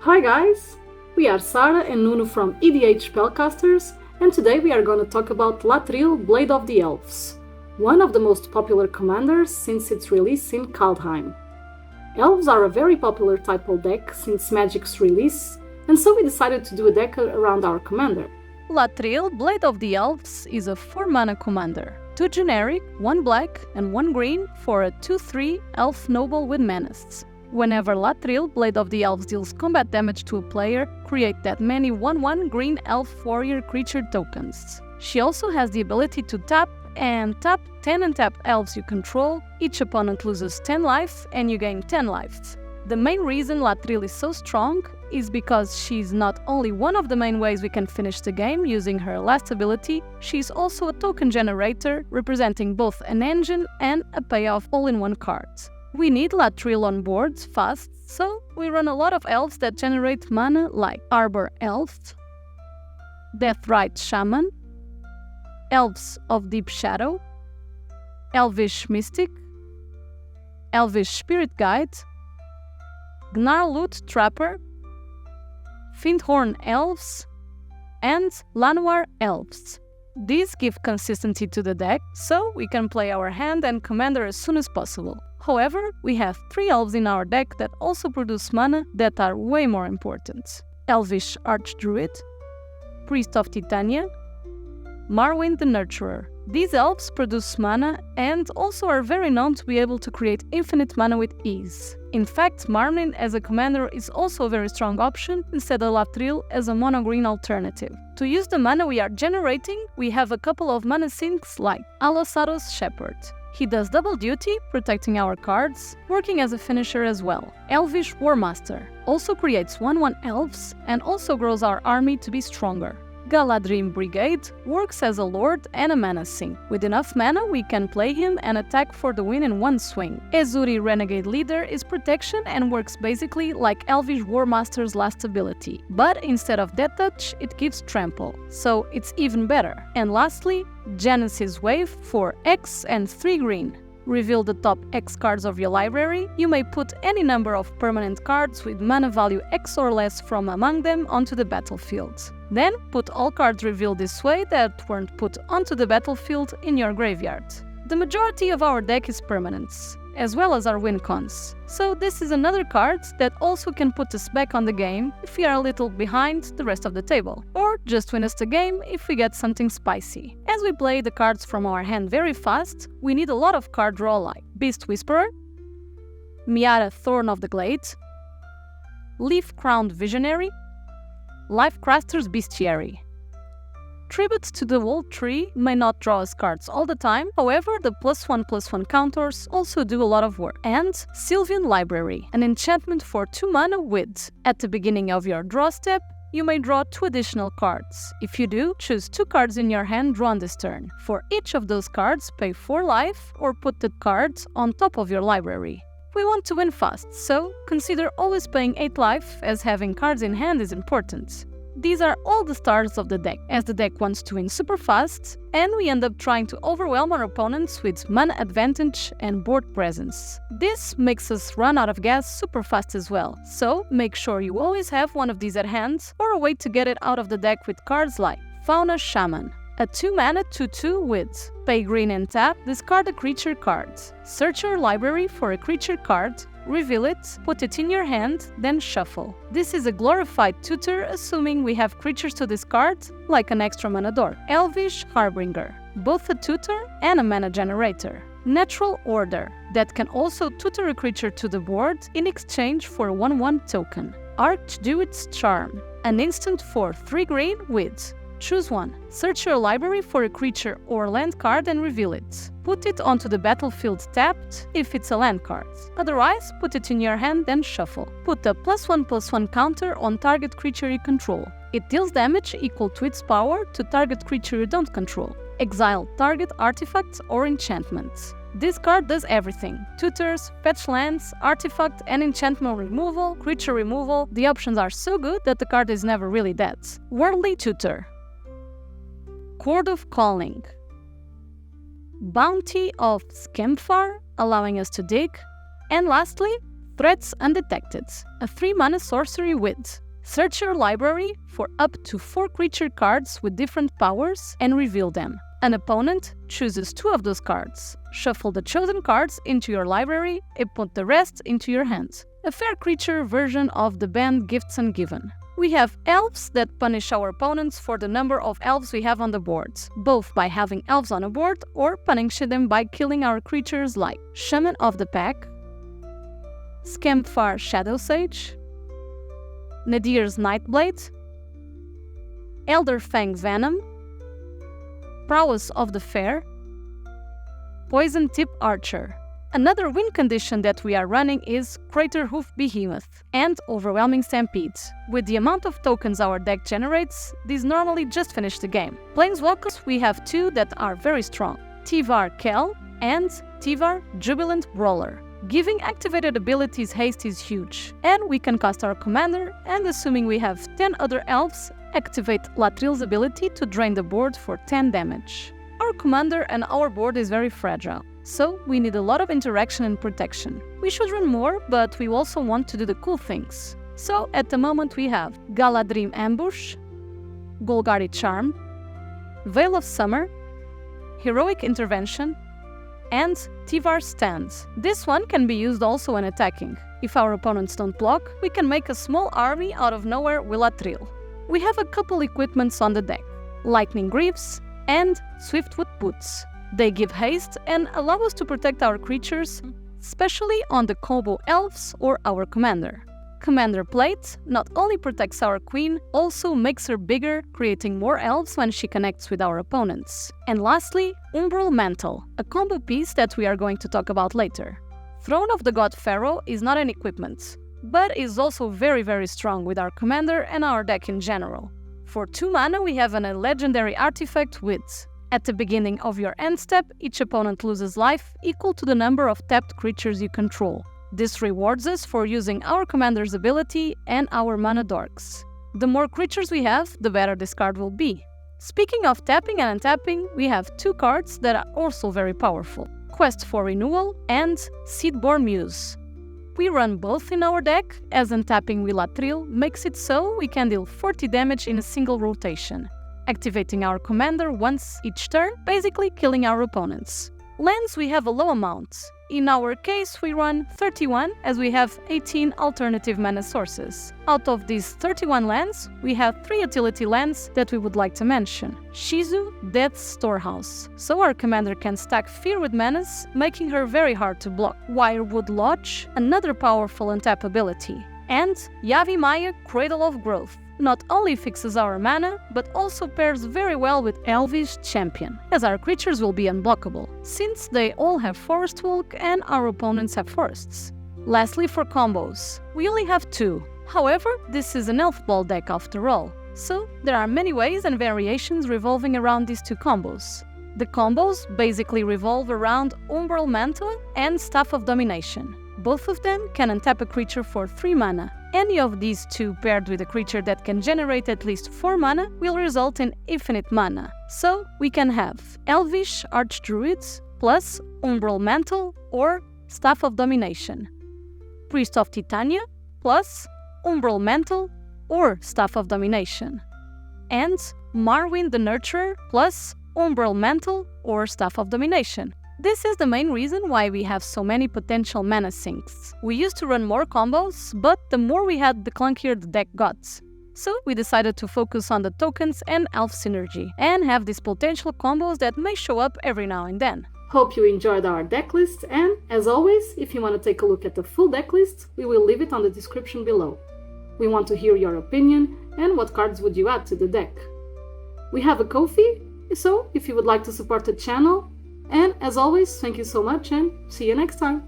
Hi guys! We are Sara and Nuno from EdhSpellcasters, and today we are going to talk about Lathril, Blade of the Elves, one of the most popular commanders since its release in Kaldheim. Elves are a very popular typo deck since Magic's release, and so we decided to do a deck around our commander. Lathril, Blade of the Elves is a 4-mana commander. 2 generic, 1 black and 1 green for a 2/3 elf noble with menace. Whenever Lathril, Blade of the Elves deals combat damage to a player, create that many 1/1 green elf warrior creature tokens. She also has the ability to tap 10 untapped elves you control, each opponent loses 10 life and you gain 10 life. The main reason Lathril is so strong is because she's not only one of the main ways we can finish the game using her last ability, she's also a token generator, representing both an engine and a payoff all-in-one card. We need Lathril on board fast, so we run a lot of elves that generate mana like Arbor Elf, Deathrite Shaman, Elves of Deep Shadow, Elvish Mystic, Elvish Spirit Guide, Gnarloot Trapper, Fiendhorn Elves, and Llanowar Elves. These give consistency to the deck, so we can play our hand and commander as soon as possible. However, we have 3 elves in our deck that also produce mana that are way more important. Elvish Archdruid, Priest of Titania, Marwyn the Nurturer. These elves produce mana and also are very known to be able to create infinite mana with ease. In fact, Marwyn as a commander is also a very strong option instead of Lathril as a mono-green alternative. To use the mana we are generating, we have a couple of mana sinks like Alosaros Shepherd. He does double duty, protecting our cards, working as a finisher as well. Elvish Warmaster also creates 1/1 elves and also grows our army to be stronger. Galadrim Brigade works as a lord and a mana sink. With enough mana, we can play him and attack for the win in one swing. Ezuri Renegade Leader is protection and works basically like Elvish Warmaster's last ability, but instead of Death Touch, it gives Trample, so it's even better. And lastly, Genesis Wave for X and 3 green. Reveal the top X cards of your library. You may put any number of permanent cards with mana value X or less from among them onto the battlefield. Then put all cards revealed this way that weren't put onto the battlefield in your graveyard. The majority of our deck is permanents, as well as our WinCons. So this is another card that also can put us back on the game if we are a little behind the rest of the table, or just win us the game if we get something spicy. As we play the cards from our hand very fast, we need a lot of card draw like Beast Whisperer, Miara Thorn of the Glade, Leaf-Crowned Visionary, Lifecraster's Bestiary. Tribute to the Wall Tree may not draw us cards all the time, however the +1/+1 counters also do a lot of work. And Sylvan Library, an enchantment for 2 mana with, at the beginning of your draw step, you may draw 2 additional cards. If you do, choose 2 cards in your hand drawn this turn. For each of those cards, pay 4 life or put the cards on top of your library. We want to win fast, so consider always paying 8 life, as having cards in hand is important. These are all the stars of the deck, as the deck wants to win super fast, and we end up trying to overwhelm our opponents with mana advantage and board presence. This makes us run out of gas super fast as well, so make sure you always have one of these at hand, or a way to get it out of the deck with cards like Fauna Shaman, a 2-mana 2/2 with pay green and tap, discard a creature card. Search your library for a creature card, reveal it, put it in your hand, then shuffle. This is a glorified tutor, assuming we have creatures to discard, like an extra mana dork. Elvish Harbinger, both a tutor and a mana generator. Natural Order, that can also tutor a creature to the board in exchange for a 1/1 token. Archdruid's Charm, an instant for 3 green with choose one. Search your library for a creature or land card and reveal it. Put it onto the battlefield tapped if it's a land card. Otherwise, put it in your hand, then shuffle. Put a +1/+1 counter on target creature you control. It deals damage equal to its power to target creature you don't control. Exile target artifact or enchantment. This card does everything: tutors, fetch lands, artifact and enchantment removal, creature removal. The options are so good that the card is never really dead. Worldly Tutor. Chord of Calling. Bounty of Skemfar, allowing us to dig. And lastly, Threats Undetected, a 3-mana sorcery with search your library for up to 4 creature cards with different powers and reveal them. An opponent chooses 2 of those cards. Shuffle the chosen cards into your library and put the rest into your hand. A fair creature version of the banned Gifts Ungiven. We have Elves that punish our opponents for the number of Elves we have on the board, both by having Elves on a board or punishing them by killing our creatures like Shaman of the Pack, Scamfar Shadow Sage, Nadir's Nightblade, Elder Fang Venom, Prowess of the Fair, Poison Tip Archer. Another win condition that we are running is Craterhoof Behemoth and Overwhelming Stampede. With the amount of tokens our deck generates, these normally just finish the game. Planeswalkers, we have 2 that are very strong, Tivar Kel and Tivar Jubilant Brawler. Giving activated abilities haste is huge, and we can cast our commander, and assuming we have 10 other elves, activate Lathril's ability to drain the board for 10 damage. Our commander and our board is very fragile, so we need a lot of interaction and protection. We should run more, but we also want to do the cool things. So at the moment we have Galadrim Ambush, Golgari Charm, Veil of Summer, Heroic Intervention, and Tivar Stand. This one can be used also when attacking. If our opponents don't block, we can make a small army out of nowhere with Lathril. We have a couple equipments on the deck, Lightning Greaves and Swiftfoot Boots. They give haste and allow us to protect our creatures, especially on the combo Elves or our commander. Commander Plate not only protects our queen, also makes her bigger, creating more elves when she connects with our opponents. And lastly, Umbral Mantle, a combo piece that we are going to talk about later. Throne of the God Pharaoh is not an equipment, but is also very strong with our commander and our deck in general. For 2 mana we have a legendary artifact with: at the beginning of your end step, each opponent loses life equal to the number of tapped creatures you control. This rewards us for using our commander's ability and our mana dorks. The more creatures we have, the better this card will be. Speaking of tapping and untapping, we have 2 cards that are also very powerful: Quest for Renewal and Seedborn Muse. We run both in our deck, as untapping with Lathril makes it so we can deal 40 damage in a single rotation, activating our commander once each turn, basically killing our opponents. Lands we have a low amount. In our case we run 31 as we have 18 alternative mana sources. Out of these 31 lands, we have 3 utility lands that we would like to mention. Shizu, Death's Storehouse, so our commander can stack Fear with manas, making her very hard to block. Wirewood Lodge, another powerful untap ability. And Yavimaya, Cradle of Growth. Not only fixes our mana, but also pairs very well with Elvish Champion, as our creatures will be unblockable, since they all have Forest Walk and our opponents have forests. Lastly, for combos, we only have 2. However, this is an Elf Ball deck after all, so there are many ways and variations revolving around these 2 combos. The combos basically revolve around Umbral Mantle and Staff of Domination. Both of them can untap a creature for 3 mana. Any of these 2 paired with a creature that can generate at least 4 mana will result in infinite mana. So we can have Elvish Archdruids plus Umbral Mantle or Staff of Domination, Priest of Titania plus Umbral Mantle or Staff of Domination, and Marwyn the Nurturer plus Umbral Mantle or Staff of Domination. This is the main reason why we have so many potential mana sinks. We used to run more combos, but the more we had, the clunkier the deck got. So we decided to focus on the tokens and elf synergy, and have these potential combos that may show up every now and then. Hope you enjoyed our deck list, and as always, if you want to take a look at the full deck list, we will leave it on the description below. We want to hear your opinion and what cards would you add to the deck. We have a Ko-fi, so if you would like to support the channel, and as always, thank you so much and see you next time!